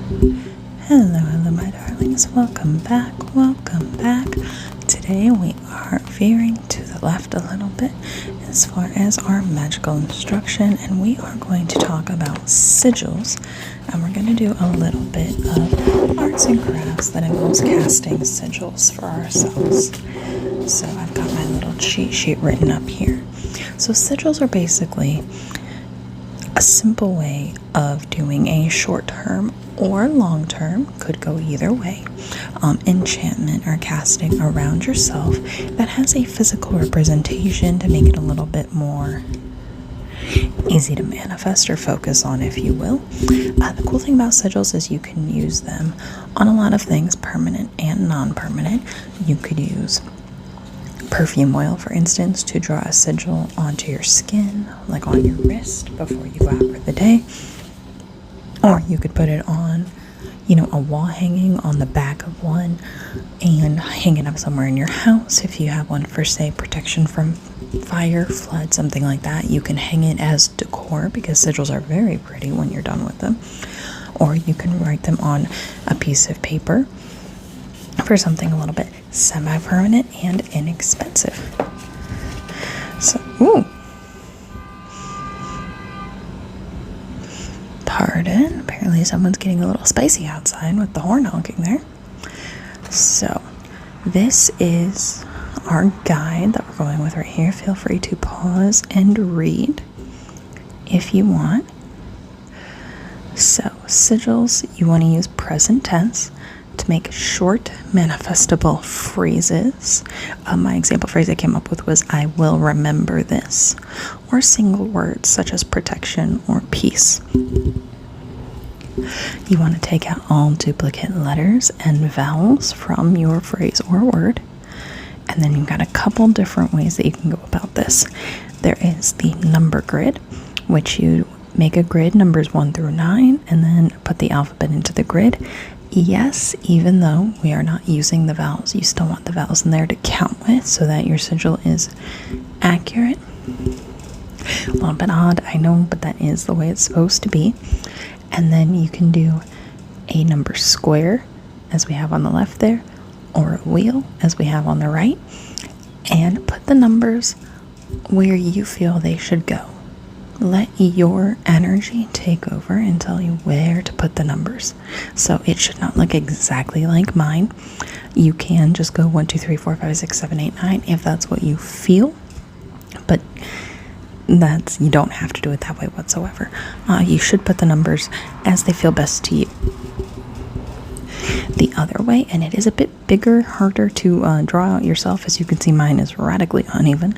Hello, my darlings. Welcome back. Today we are veering to the left a little bit as far as our magical instruction, and we are going to talk about sigils, and we're going to do a little bit of arts and crafts that involves casting sigils for ourselves. So I've got my little cheat sheet written up here. So sigils are basically a simple way of doing a short-term or long-term, could go either way, enchantment or casting around yourself that has a physical representation to make it a little bit more easy to manifest or focus on, if you will. The cool thing about sigils is you can use them on a lot of things, permanent and non-permanent. You could use perfume oil, for instance, to draw a sigil onto your skin, like on your wrist before you go out for the day. Or you could put it on, a wall hanging on the back of one and hang it up somewhere in your house. If you have one for, say, protection from fire, flood, something like that, you can hang it as decor because sigils are very pretty when you're done with them. Or you can write them on a piece of paper for something a little bit semi-permanent and inexpensive. So, pardon, apparently someone's getting a little spicy outside with the horn honking there. So, this is our guide that we're going with right here. Feel free to pause and read if you want. So, sigils, you want to use present tense to make short, manifestable phrases. My example phrase I came up with was, I will remember this. Or single words such as protection or peace. You want to take out all duplicate letters and vowels from your phrase or word. And then you've got a couple different ways that you can go about this. There is the number grid, which you make a grid, numbers 1 through 9, and then put the alphabet into the grid. Yes, even though we are not using the vowels, you still want the vowels in there to count with so that your sigil is accurate. A little bit odd, I know, but that is the way it's supposed to be. And then you can do a number square, as we have on the left there, or a wheel, as we have on the right, and put the numbers where you feel they should go. Let your energy take over and tell you where to put the numbers. So it should not look exactly like mine. You can just go 1, 2, 3, 4, 5, 6, 7, 8, 9 if that's what you feel. But you don't have to do it that way whatsoever. You should put the numbers as they feel best to you. The other way, and it is a bit bigger, harder to draw out yourself, as you can see mine is radically uneven,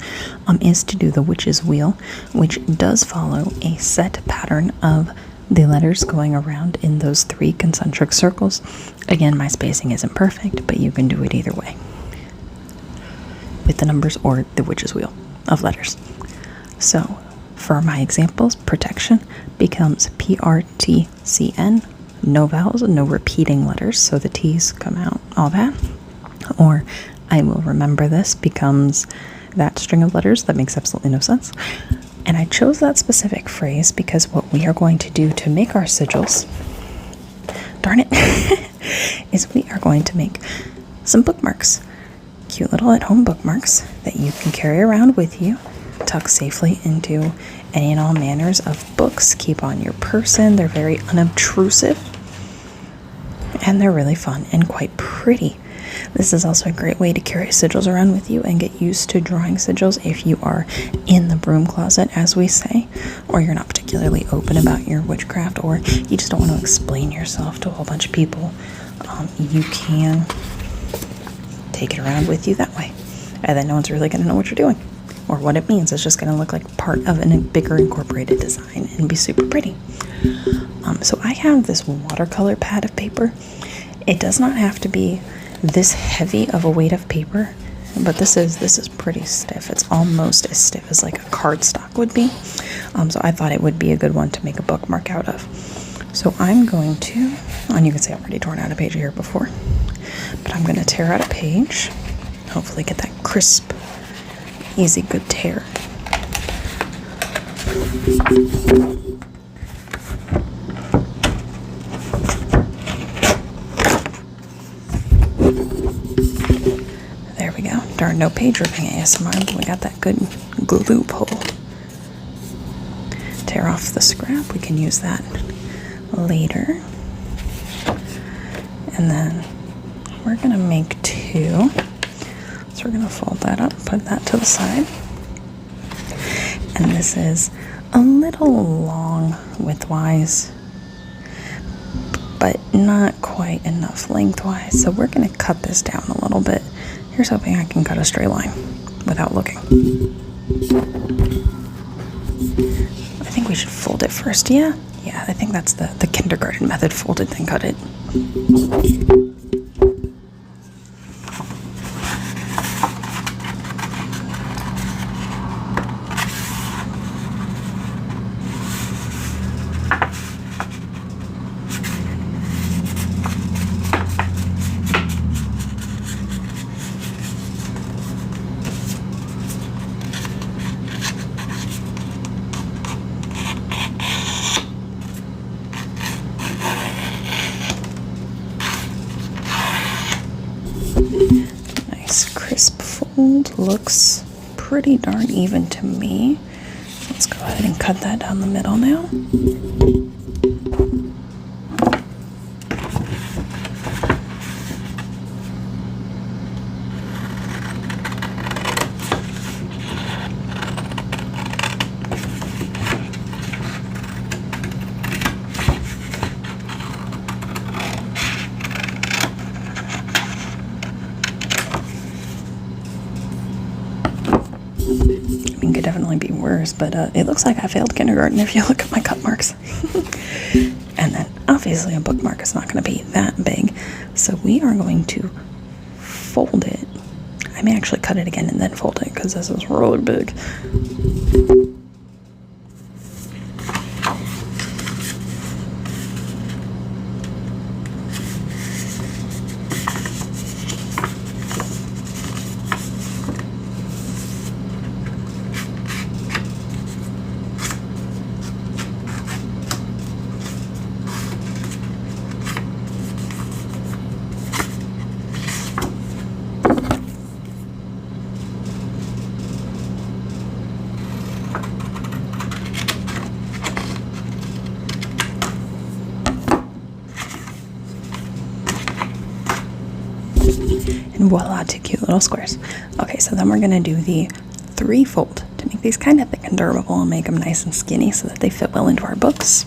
is to do the witch's wheel, which does follow a set pattern of the letters going around in those 3 concentric circles. Again, my spacing isn't perfect, but you can do it either way with the numbers or the witch's wheel of letters. So for my examples, protection becomes PRTCN. No vowels, no repeating letters, so the T's come out, all that. Or I will remember this becomes that string of letters that makes absolutely no sense. And I chose that specific phrase because what we are going to do to make our sigils, darn it, is we are going to make some bookmarks. Cute little at-home bookmarks that you can carry around with you, tuck safely into any and all manners of books, keep on your person. They're very unobtrusive and they're really fun and quite pretty. This is also a great way to carry sigils around with you and get used to drawing sigils if you are in the broom closet, as we say, or you're not particularly open about your witchcraft, or you just don't want to explain yourself to a whole bunch of people. You can take it around with you that way, and then no one's really going to know what you're doing or what it means. It's just going to look like part of a bigger incorporated design and be super pretty. So I have this watercolor pad of paper. It does not have to be this heavy of a weight of paper, but this is pretty stiff. It's almost as stiff as like a cardstock would be. So I thought it would be a good one to make a bookmark out of. So I'm going to, and you can see I've already torn out a page here before, but I'm going to tear out a page, hopefully get that crisp, easy, good tear. our no page ripping ASMR, but we got that good glue pull. Tear off the scrap. We can use that later. And then we're going to make 2. So we're going to fold that up, put that to the side. And this is a little long widthwise, but not quite enough lengthwise. So we're going to cut this down a little bit. Here's hoping I can cut a straight line without looking. I think we should fold it first. Yeah, I think that's the kindergarten method. Fold it, then cut it. Nice crisp fold, looks pretty darn even to me. Let's go ahead and cut that down the middle now. Could definitely be worse, but it looks like I failed kindergarten if you look at my cut marks. And then obviously a bookmark is not going to be that big, so we are going to fold it. I may actually cut it again and then fold it because this is really big. And voila, 2 cute little squares. Okay, so then we're going to do the 3-fold to make these kind of thick and durable and make them nice and skinny so that they fit well into our books.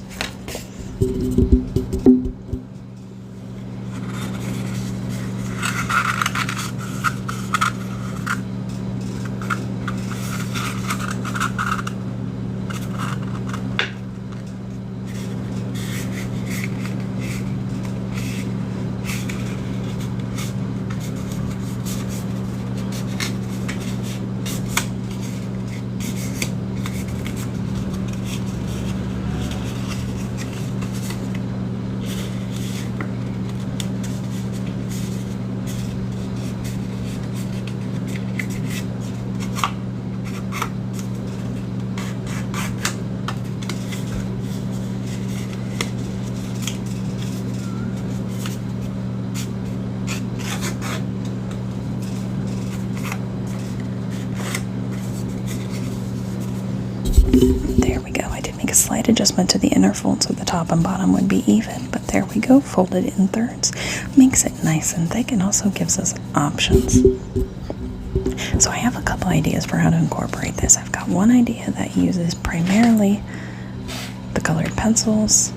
There we go. I did make a slight adjustment to the inner fold so the top and bottom would be even, but there we go, folded in thirds. Makes it nice and thick and also gives us options. So I have a couple ideas for how to incorporate this. I've got one idea that uses primarily the colored pencils.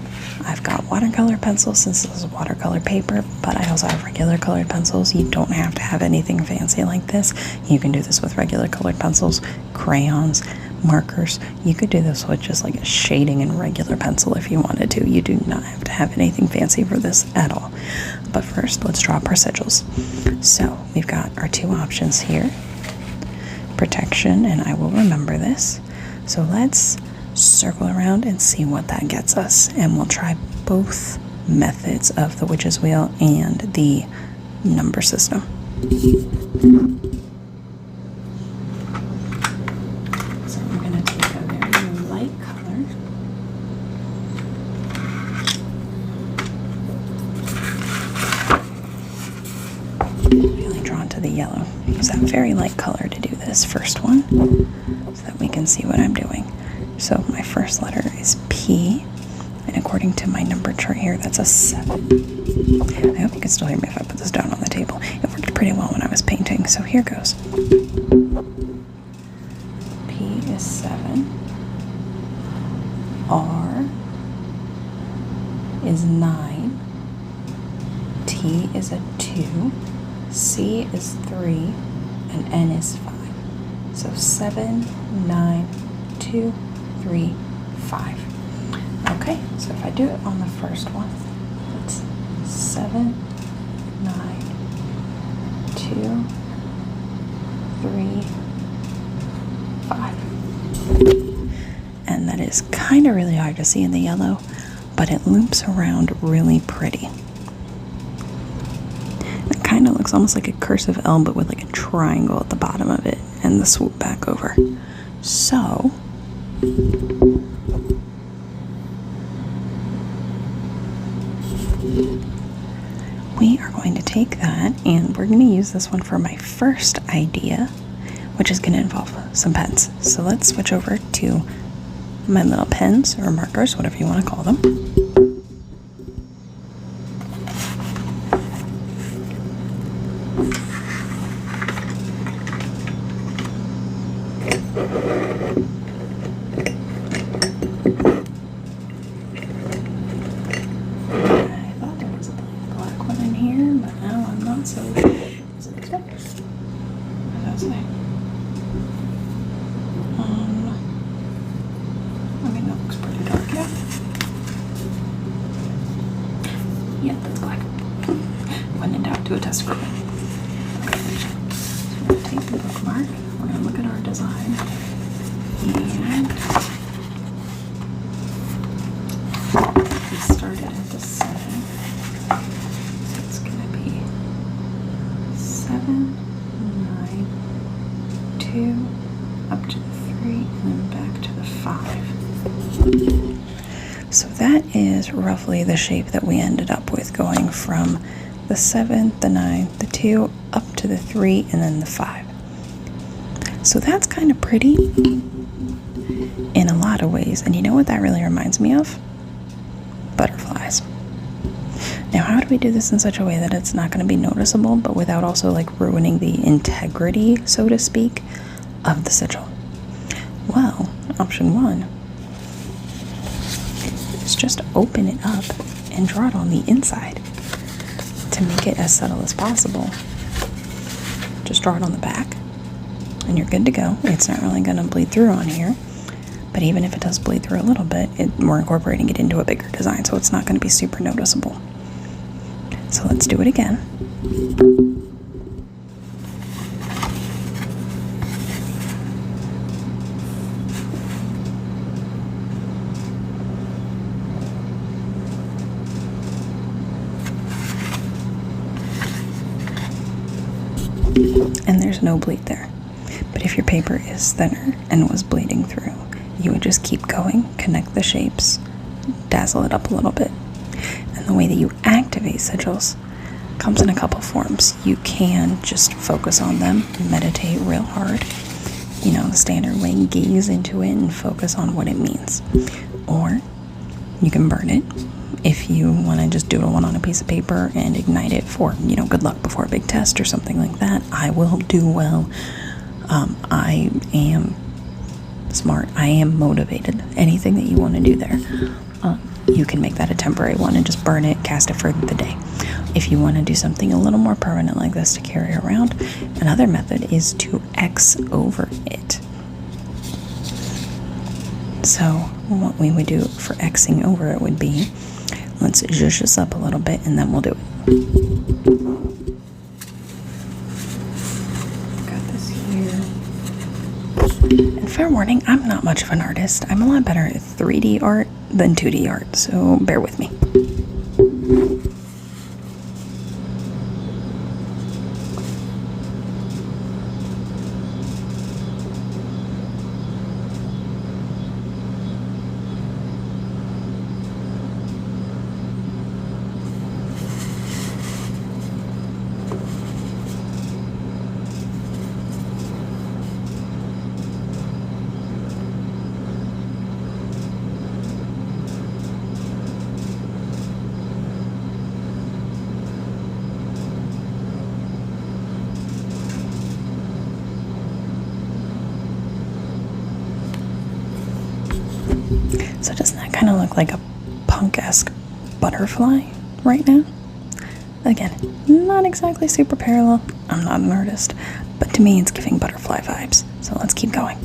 I've got watercolor pencils since this is watercolor paper, but I also have regular colored pencils. You don't have to have anything fancy like this. You can do this with regular colored pencils, crayons, markers. You could do this with just like a shading and regular pencil if you wanted to. You do not have to have anything fancy for this at all. But first, let's draw up our sigils. So we've got our 2 options here. Protection, and I will remember this. So let's circle around and see what that gets us. And we'll try both methods of the witch's wheel and the number system. So I'm going to take a very light color. Really drawn to the yellow. Use that very light color to do this first one so that we can see what I'm doing. So my first letter is P, and according to my number chart here, that's a 7. I hope you can still hear me if I put this down on the table. It worked pretty well when I was painting, so here goes. P is 7. R is 9. T is a 2. C is 3. And N is 5. So 7, 9, 2, 3, 5. Okay, so if I do it on the first one, it's 7, 9, 2, 3, 5. And that is kind of really hard to see in the yellow, but it loops around really pretty. It kind of looks almost like a cursive L, but with like a triangle at the bottom of it and the swoop back over. So we are going to take that, and we're going to use this one for my first idea, which is going to involve some pens. So let's switch over to my little pens or markers, whatever you want to call them. Yeah, that's black. When in doubt, do a test for me. Okay. So we're going to take the bookmark. We're going to look at our design. And we started at the 7. So it's going to be 7, 9, 2, up to the 3, and then back to the 5. So that is roughly the shape that we ended up with, going from the 7, the 9, the 2, up to the 3, and then the 5. So that's kind of pretty in a lot of ways. And you know what that really reminds me of? Butterflies. Now, how do we do this in such a way that it's not going to be noticeable, but without also like ruining the integrity, so to speak, of the sigil? Well, option 1 is just open it up and draw it on the inside to make it as subtle as possible. Just draw it on the back and you're good to go. It's not really going to bleed through on here, but even if it does bleed through a little bit, we're incorporating it into a bigger design, so it's not going to be super noticeable. So let's do it again. And there's no bleed there. But if your paper is thinner and was bleeding through, you would just keep going, connect the shapes, dazzle it up a little bit. And the way that you activate sigils comes in a couple forms. You can just focus on them, meditate real hard, you know, the standard way, gaze into it and focus on what it means. Or you can burn it if you want to just doodle one on a piece of paper and ignite it for, you know, good luck before a big test or something like that. I will do well. I am smart. I am motivated. Anything that you want to do there, you can make that a temporary one and just burn it, cast it for the day. If you want to do something a little more permanent like this to carry around, another method is to X over it. So what we would do for Xing over it would be, let's zhuzh this up a little bit and then we'll do it. Got this here. And fair warning, I'm not much of an artist. I'm a lot better at 3D art than 2D art, so bear with me. So doesn't that kind of look like a punk-esque butterfly right now? Again, not exactly super parallel. I'm not an artist, but to me it's giving butterfly vibes. So let's keep going.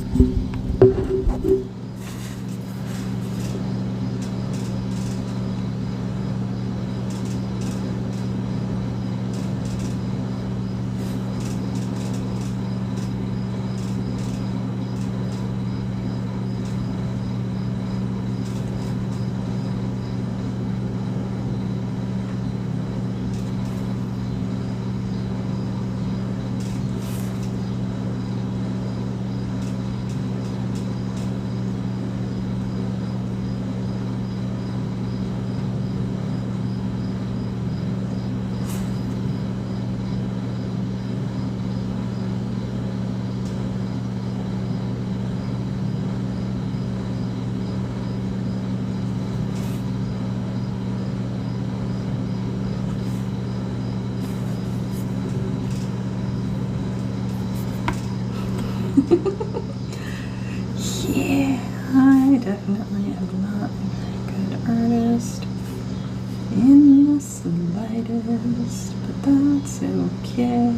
Yeah, I definitely am not a very good artist in the slightest, but that's okay.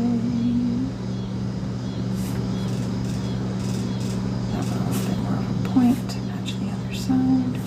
Have a little bit more of a point to match the other side.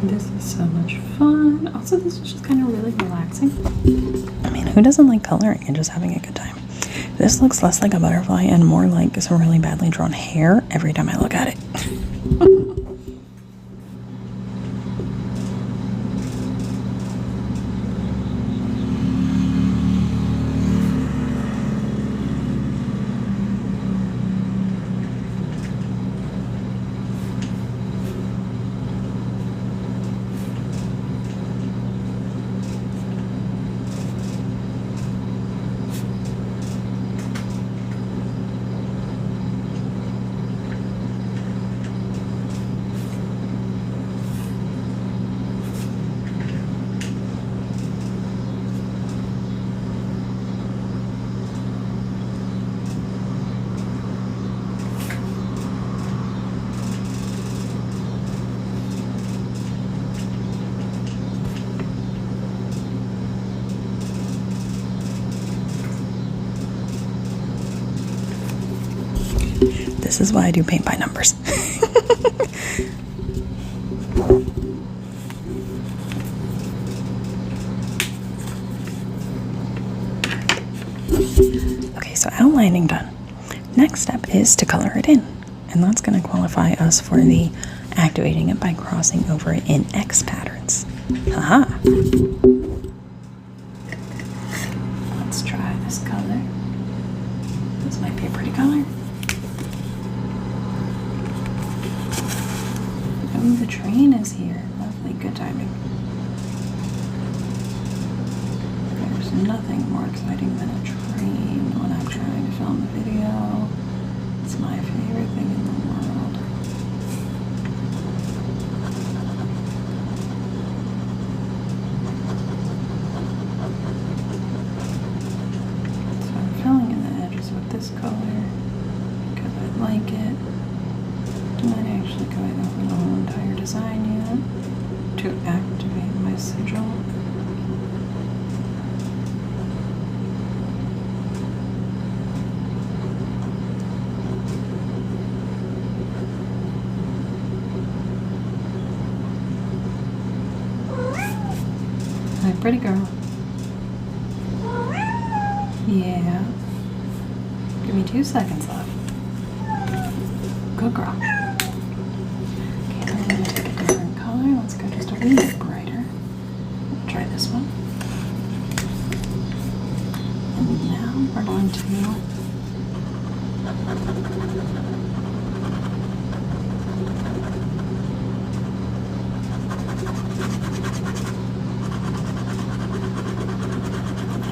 This is so much fun. Also, this is just kind of really relaxing. I mean, who doesn't like coloring and just having a good time? This looks less like a butterfly and more like some really badly drawn hair every time I look at it. This is why I do paint by numbers. Okay, so outlining done. Next step is to color it in, and that's going to qualify us for the activating it by crossing over it in X patterns. Haha. Let's try this color. This might be a pretty color. Oh, the train is here. Lovely, good timing. There's nothing more exciting than a train when I'm trying to film a video. It's my favorite thing in the world. So I'm filling in the edges with this color because I like it. I'm not actually going over the whole entire design yet to activate my sigil. My pretty girl. Yeah. Give me 2 seconds left. Good girl. Okay, I'm going to take a different color. Let's go just a wee bit brighter. Try this one. And now we're going to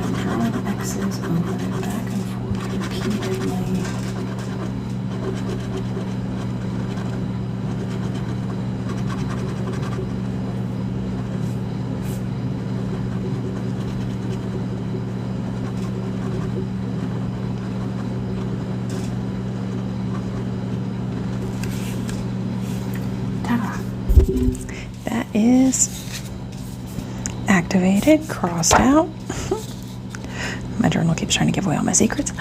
I'm drawing X's over it back and forth repeatedly. That is activated, crossed out. My journal keeps trying to give away all my secrets,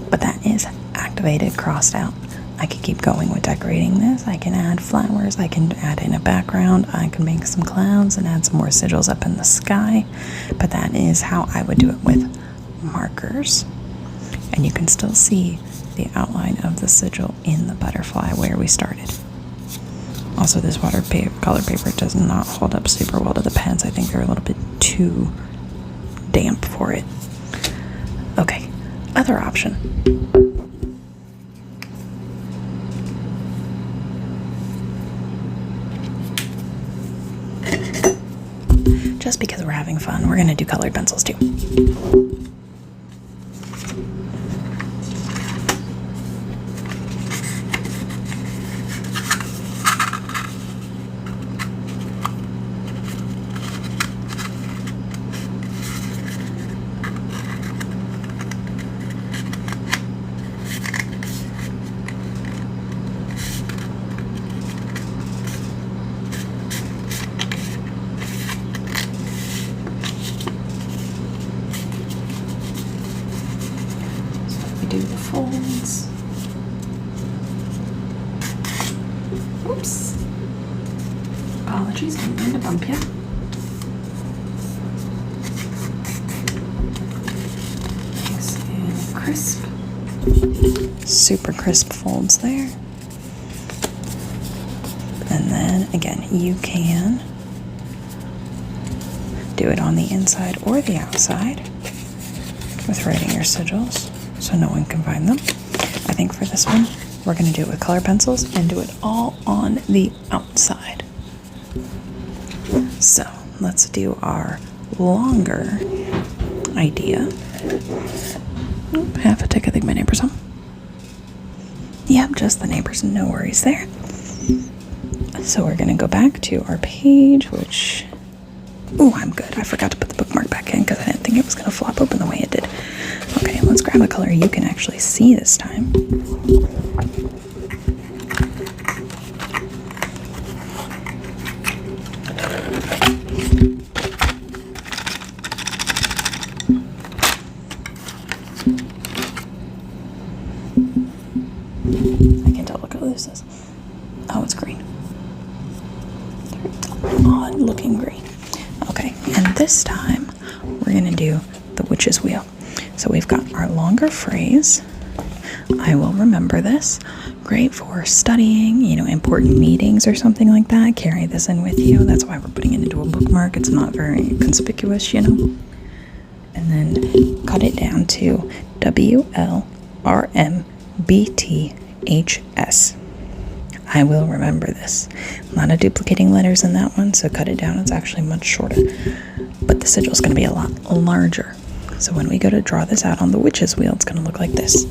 but that is activated, crossed out. I could keep going with decorating this. I can add flowers, I can add in a background, I can make some clouds and add some more sigils up in the sky, but that is how I would do it with markers. And you can still see the outline of the sigil in the butterfly where we started. Also, this color paper does not hold up super well to the pens. I think they're a little bit too damp for it. Okay, other option. Just because we're having fun, we're going to do colored pencils too. Do the folds. Oops. Apologies, didn't mean to bump you. Nice and crisp. Super crisp folds there. And then again, you can do it on the inside or the outside with writing your sigils, so no one can find them. I think for this one, we're going to do it with color pencils and do it all on the outside. So let's do our longer idea. Oop, half a tick, I think my neighbor's home. Yep, just the neighbors, no worries there. So we're going to go back to our page, which, oh, I'm good. I forgot to put the bookmark back in because I didn't think it was going to flop open the way it did. Okay, let's grab a color you can actually see this time. I can tell, look how loose this is. Oh, it's green. Odd looking green. Okay, and this time we're going to do the witch's wheel. So we've got our longer phrase. I will remember this. Great for studying, important meetings or something like that. Carry this in with you. That's why we're putting it into a bookmark. It's not very conspicuous, And then cut it down to WLRMBTHS. I will remember this. A lot of duplicating letters in that one, so cut it down. It's actually much shorter. But the sigil is going to be a lot larger. So when we go to draw this out on the witch's wheel, it's going to look like this.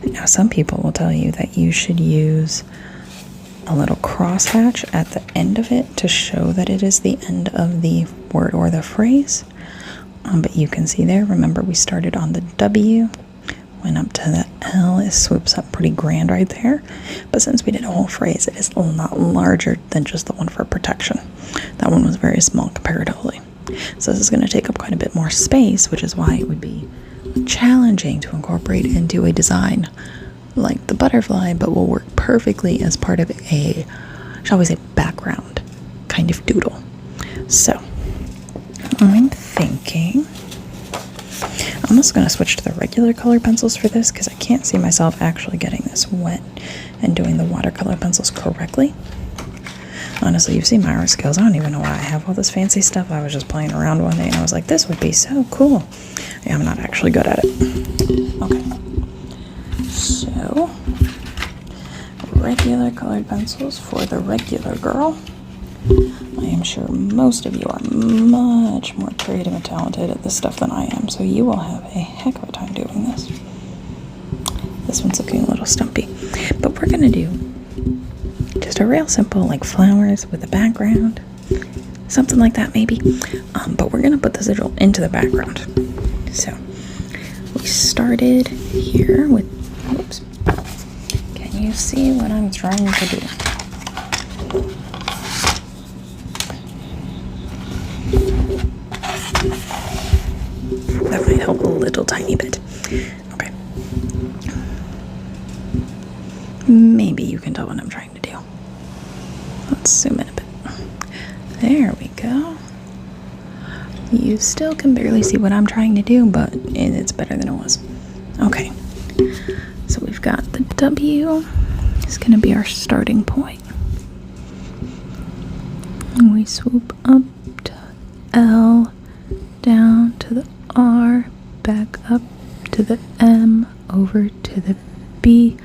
Now, some people will tell you that you should use a little crosshatch at the end of it to show that it is the end of the word or the phrase. But you can see there, remember we started on the W, went up to the L. It swoops up pretty grand right there. But since we did a whole phrase, it is a lot larger than just the one for protection. That one was very small comparatively. So this is going to take up quite a bit more space, which is why it would be challenging to incorporate into a design like the butterfly, but will work perfectly as part of a, shall we say, background kind of doodle. So I'm thinking I'm also going to switch to the regular color pencils for this because I can't see myself actually getting this wet and doing the watercolor pencils correctly. Honestly, you've seen my art skills. I don't even know why I have all this fancy stuff. I was just playing around one day and I was like, this would be so cool. Yeah, I'm not actually good at it. Okay. So, regular colored pencils for the regular girl. I am sure most of you are much more creative and talented at this stuff than I am, so you will have a heck of a time doing this. This one's looking a little stumpy, but we're going to do just a real simple, like flowers with a background, something like that maybe, but we're going to put the sigil into the background. So, we started here with, whoops, can you see what I'm trying to do? That might help a little tiny bit. Okay. Maybe you can tell what I'm trying to do. Let's zoom in a bit. There we go. You still can barely see what I'm trying to do, but it's better than it was. Okay. So we've got the W. It's going to be our starting point. And we swoop up to L, down to the R, back up to the M, over to the B,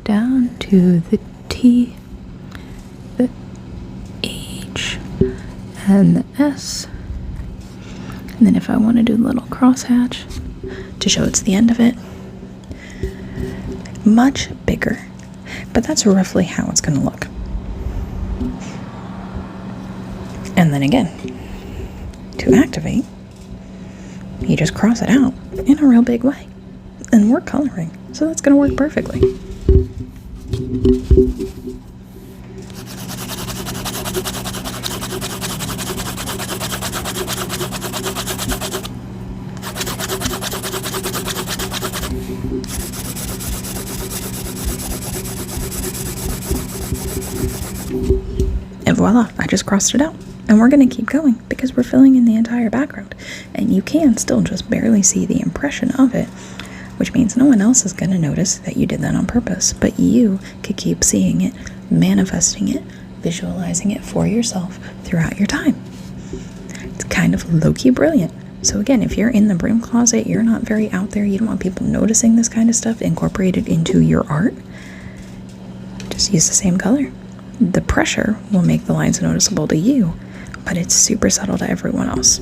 down to the T, the H, and the S. And then if I want to do a little crosshatch to show it's the end of it, much bigger, but that's roughly how it's going to look. And then again, to activate, you just cross it out in a real big way. And we're coloring, so that's going to work perfectly. And voila, I just crossed it out. And we're going to keep going because we're filling in the entire background. And you can still just barely see the impression of it, which means no one else is going to notice that you did that on purpose. But you could keep seeing it, manifesting it, visualizing it for yourself throughout your time. It's kind of low-key brilliant. So again, if you're in the broom closet, you're not very out there, you don't want people noticing this kind of stuff incorporated into your art, just use the same color. The pressure will make the lines noticeable to you, but it's super subtle to everyone else.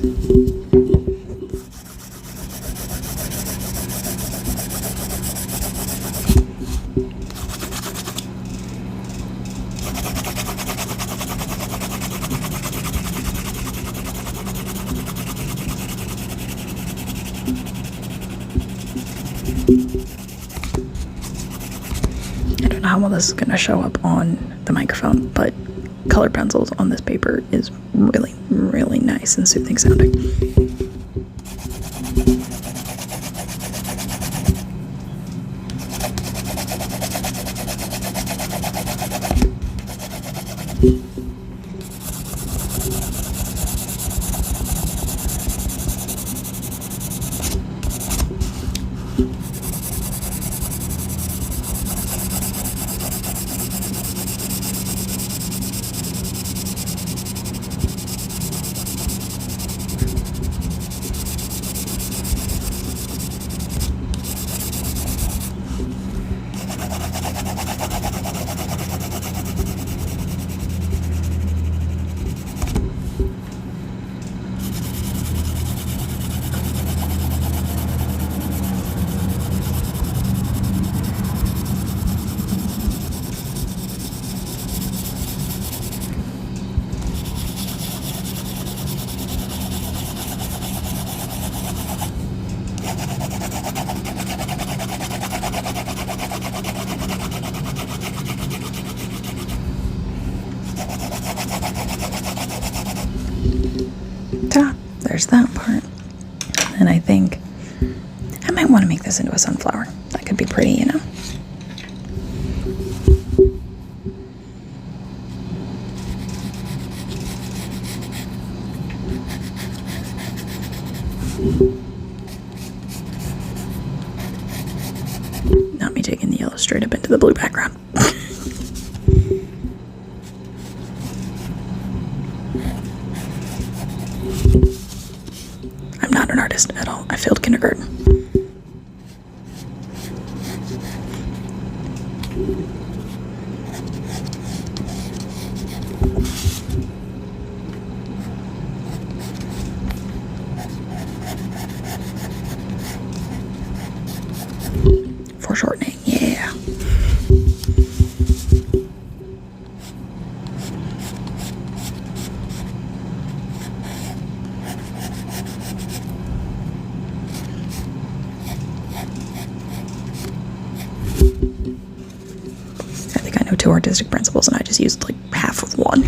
I don't know how well this is going to show up on the microphone, but color pencils on this paper is really, really nice and soothing sounding. there's that part. And I think I might want to make this into a sunflower. That could be pretty, you know. Not me taking the yellow straight up into the blue background. I'm not an artist at all. I failed kindergarten. Foreshortening, yeah. I think I know 2 artistic principles and I just used like half of one.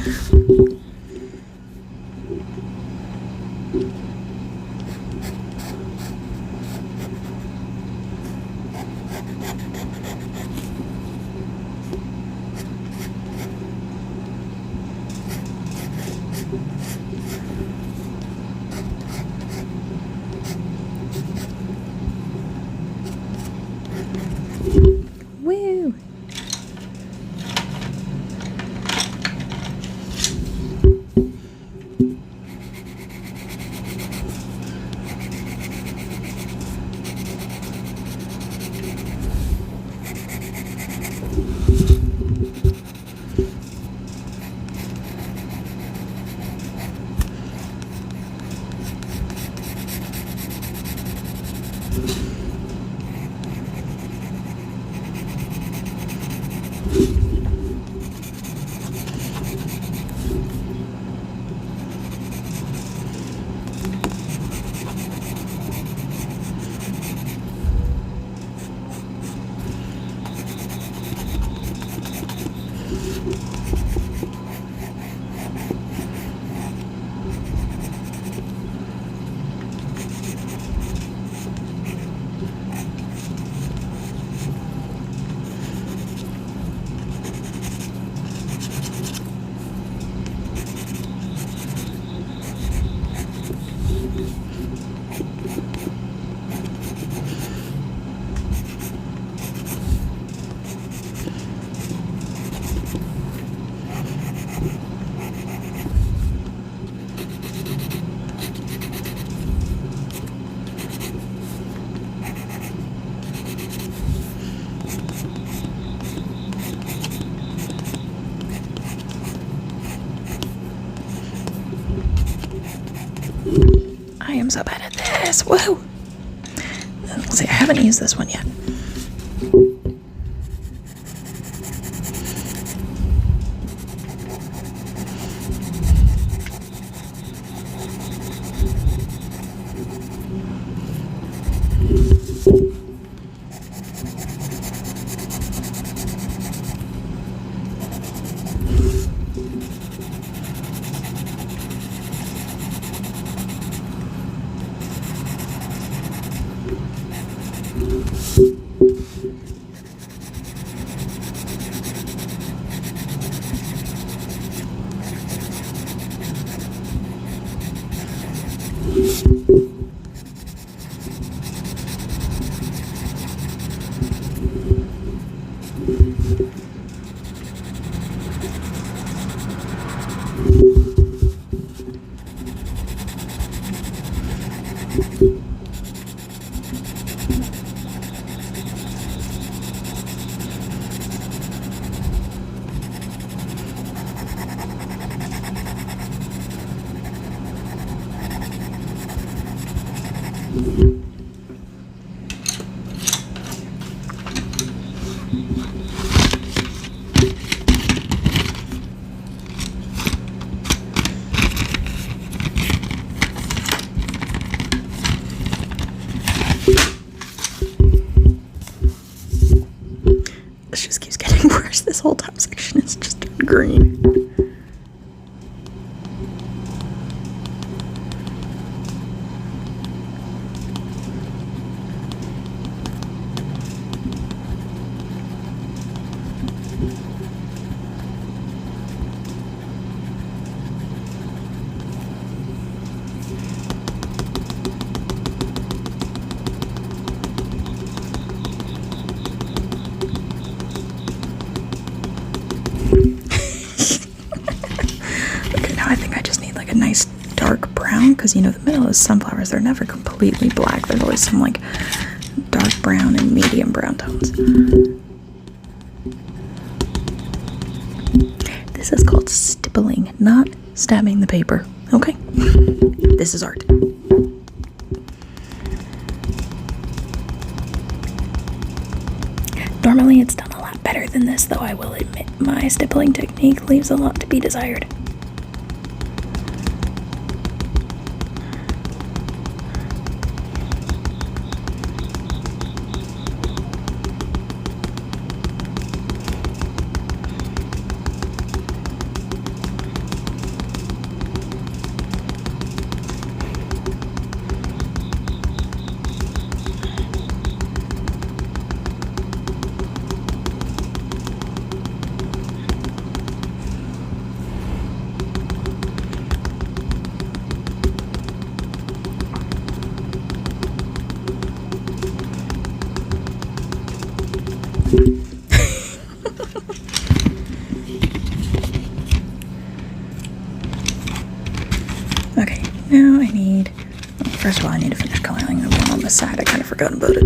Woo! I am so bad at this. Woo! Let's see, I haven't used this one yet. This just keeps getting worse. This whole top section is just green. because, you know, the middle is sunflowers. They're never completely black. There's always some, like, dark brown and medium brown tones. This is called stippling, not stabbing the paper. Okay? This is art. Normally it's done a lot better than this, though I will admit my stippling technique leaves a lot to be desired. Okay, now I need, well, first of all, I need to finish coloring the one on the side. I kind of forgot about it.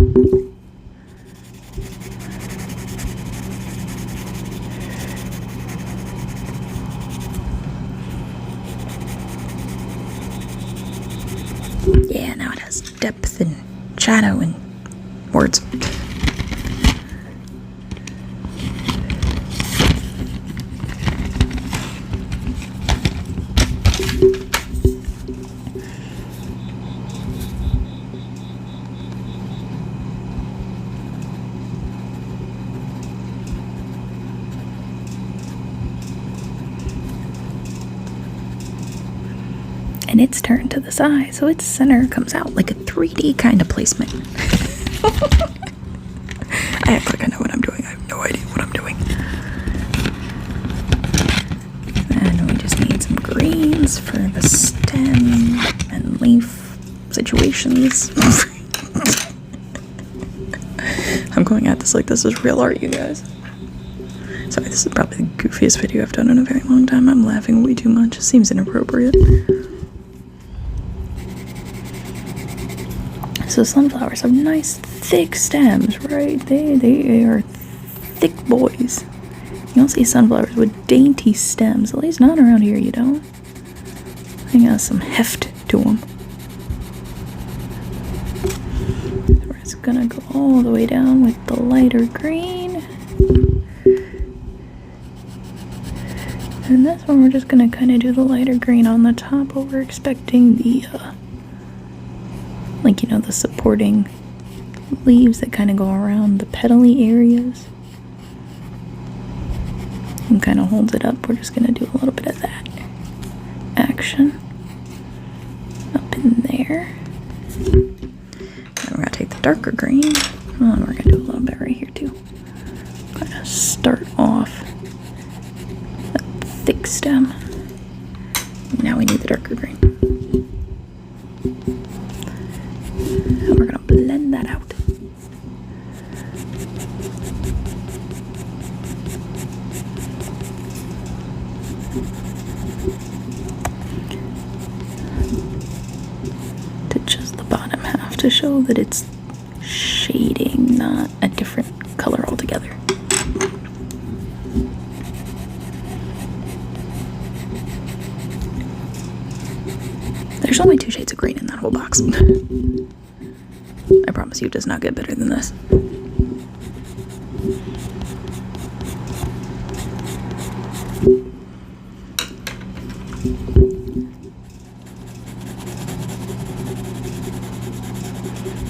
Yeah, now it has depth and shadow and words. And it's turned to the side, so its center comes out like a 3D kind of placement. I act like I know what I'm doing. I have no idea what I'm doing. And we just need some greens for the stem and leaf situations. I'm going at this like this is real art, you guys. Sorry, this is probably the goofiest video I've done in a very long time. I'm laughing way too much. It seems inappropriate. So sunflowers have nice thick stems, right? They are thick boys. You don't see sunflowers with dainty stems, at least not around here, you don't. They got some heft to them. We're just gonna go all the way down with the lighter green. And this one we're just gonna kind of do the lighter green on the top, but we're expecting the like, you know, the supporting leaves that kind of go around the petally areas and kind of holds it up. We're just going to do a little bit of that action up in there. And we're going to take the darker green, and we're going to do a little bit right here too. Kind of start off that thick stem. Now we need the darker green. And we're going to blend that out. To just the bottom half to show that it's shading, not a different color altogether. There's only 2 shades of green in that whole box. I promise you it does not get better than this.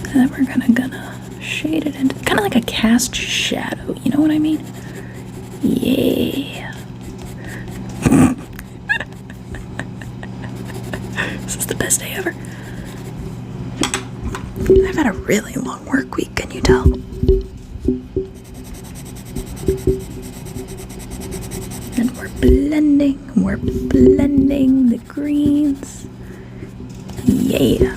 And then we're gonna shade it into kind of like a cast shadow, you know what I mean? Yeah. This is the best day ever. I've had a really long work week, can you tell? And we're blending the greens. Yeah.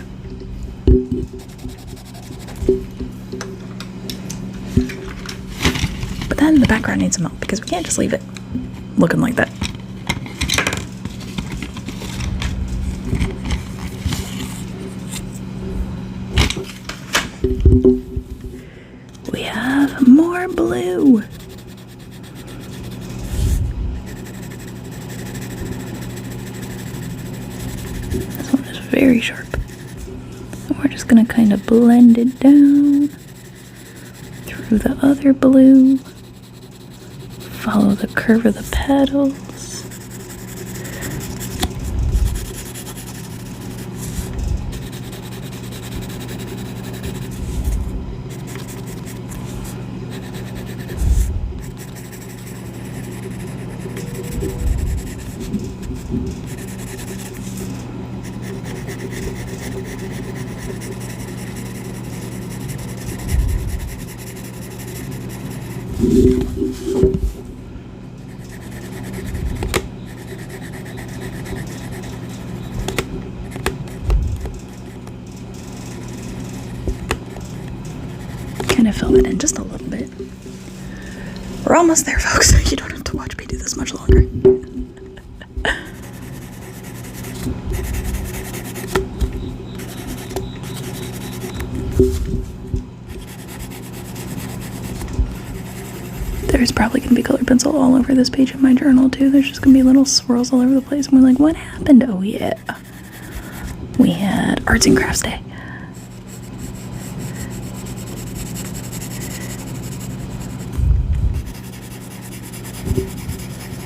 But then the background needs some help because we can't just leave it looking like that. more blue. This one is very sharp. And we're just gonna kind of blend it down through the other blue. Follow the curve of the petals. Kind of fill it in just a little bit. We're almost there, folks. You don't have to watch me do this much longer. There's probably going to be colored pencil all over this page of my journal, too. There's just going to be little swirls all over the place. And we're like, what happened? Oh, yeah. We had Arts and Crafts Day.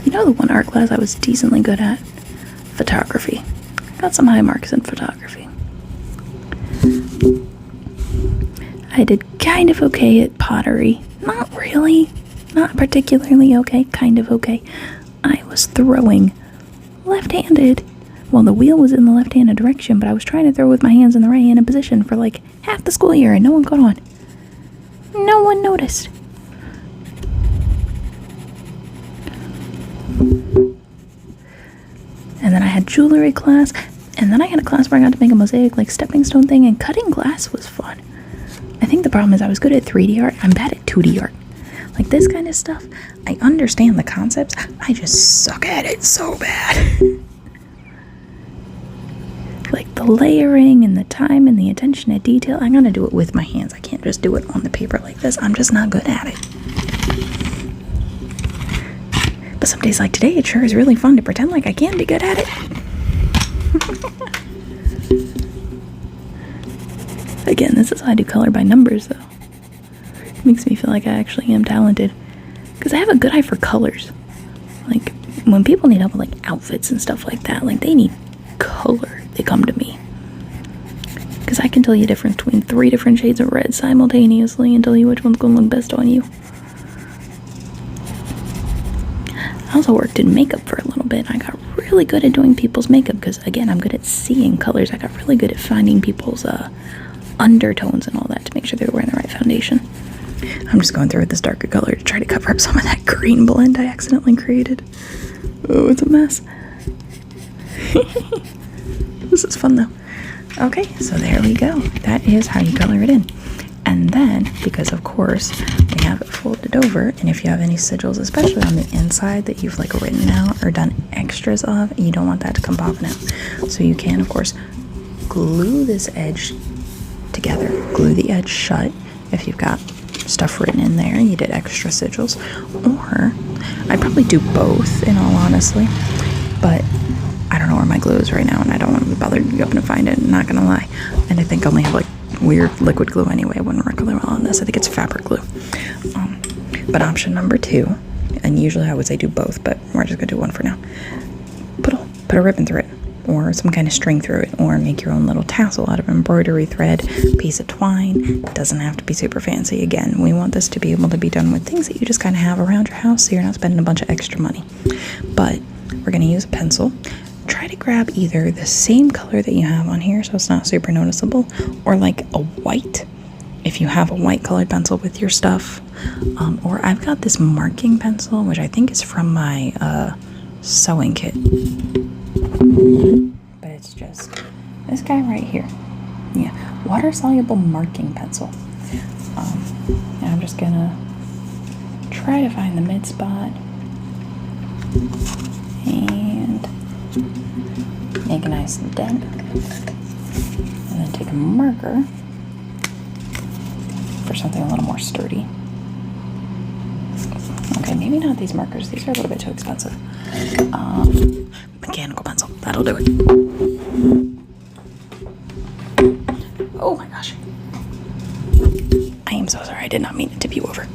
You know the one art class I was decently good at? Photography. Got some high marks in photography. I did kind of okay at pottery. Not really. Not particularly okay. Kind of okay. I was throwing left-handed. Well, the wheel was in the left-handed direction, but I was trying to throw with my hands in the right-handed position for like half the school year, and no one caught on. No one noticed. And then I had jewelry class, and then I had a class where I got to make a mosaic like stepping stone thing, and cutting glass was fun. I think the problem is I was good at 3D art. I'm bad at 2D art. Like this kind of stuff, I understand the concepts, I just suck at it so bad. Like the layering and the time and the attention to detail, I'm gonna do it with my hands. I can't just do it on the paper like this. I'm just not good at it. But some days like today, it sure is really fun to pretend like I can be good at it. Again, this is how I do color by numbers, though. It makes me feel like I actually am talented. Because I have a good eye for colors. Like, when people need help with, like, outfits and stuff like that, like, they need color, they come to me. Because I can tell you the difference between 3 different shades of red simultaneously and tell you which one's going to look best on you. I also worked in makeup for a little bit. I got really good at doing people's makeup because, again, I'm good at seeing colors. I got really good at finding people's undertones and all that to make sure they were wearing the right foundation. I'm just going through with this darker color to try to cover up some of that green blend I accidentally created. Oh, it's a mess. This is fun, though. Okay, so there we go. That is how you color it in. And then, because of course, we have it folded over, and if you have any sigils, especially on the inside that you've like written out or done extras of, you don't want that to come popping out. So you can, of course, glue this edge together, glue the edge shut if you've got stuff written in there, you did extra sigils, or I'd probably do both in all honesty, but I don't know where my glue is right now, and I don't want to be bothered to go up and find it, I'm not gonna lie. And I think I only have like weird liquid glue anyway. I wouldn't work really well on this. I think it's fabric glue. But option number 2, and usually I would say do both, but we're just gonna do one for now. Put a ribbon through it, or some kind of string through it, or make your own little tassel out of embroidery thread, piece of twine. It doesn't have to be super fancy. Again, we want this to be able to be done with things that you just kind of have around your house, so you're not spending a bunch of extra money. But we're gonna use a pencil. Try to grab either the same color that you have on here so it's not super noticeable, or like a white, if you have a white colored pencil with your stuff. Or I've got this marking pencil, which I think is from my sewing kit. But it's just this guy right here. Yeah, water-soluble marking pencil. And I'm just gonna try to find the mid spot and make a nice dent, and then take a marker for something a little more sturdy. maybe not these markers. These are a little bit too expensive. Mechanical pencil. That'll do it. Oh my gosh. I am so sorry. I did not mean to tip you over.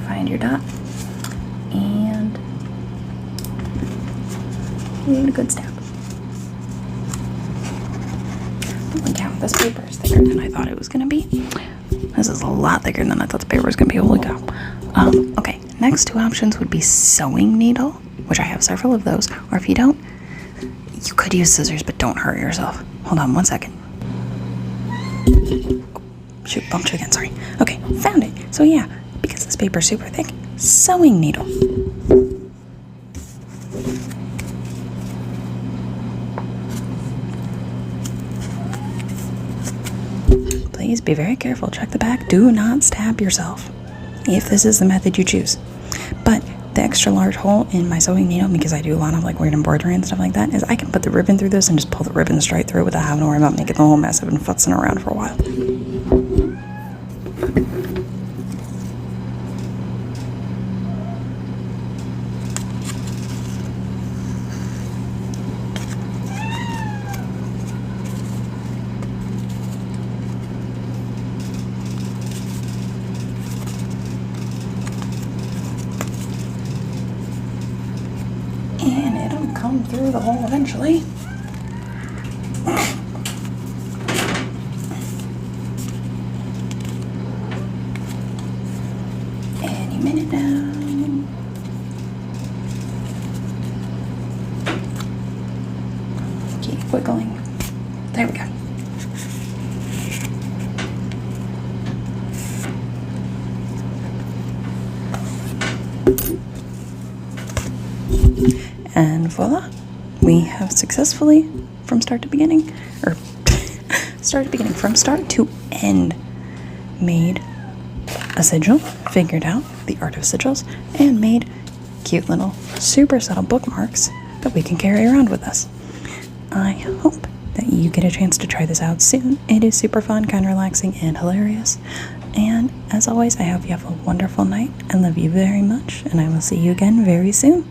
Find your dot. And need a good stab. Holy cow, this paper is thicker than I thought it was going to be. This is a lot thicker than I thought the paper was going to be. Holy cow. Okay, next two options would be sewing needle, which I have several of those. Or if you don't, you could use scissors, but don't hurt yourself. Hold on 1 second. Oh, shoot, bumped you again, sorry. Okay, found it. So yeah, because this paper is super thick, sewing needle. Please be very careful. Check the back. Do not stab yourself if this is the method you choose. But the extra large hole in my sewing needle, because I do a lot of like weird embroidery and stuff like that, is I can put the ribbon through this and just pull the ribbon straight through without having to worry about making the whole mess. I've been futzing around for a while. And it'll come through the hole eventually. Any minute now. Keep wiggling. There we go. And voila, we have successfully, from start to beginning, or from start to end, made a sigil, figured out the art of sigils, and made cute little super subtle bookmarks that we can carry around with us. I hope that you get a chance to try this out soon. It is super fun, kind of relaxing, and hilarious. And as always, I hope you have a wonderful night. I love you very much, and I will see you again very soon.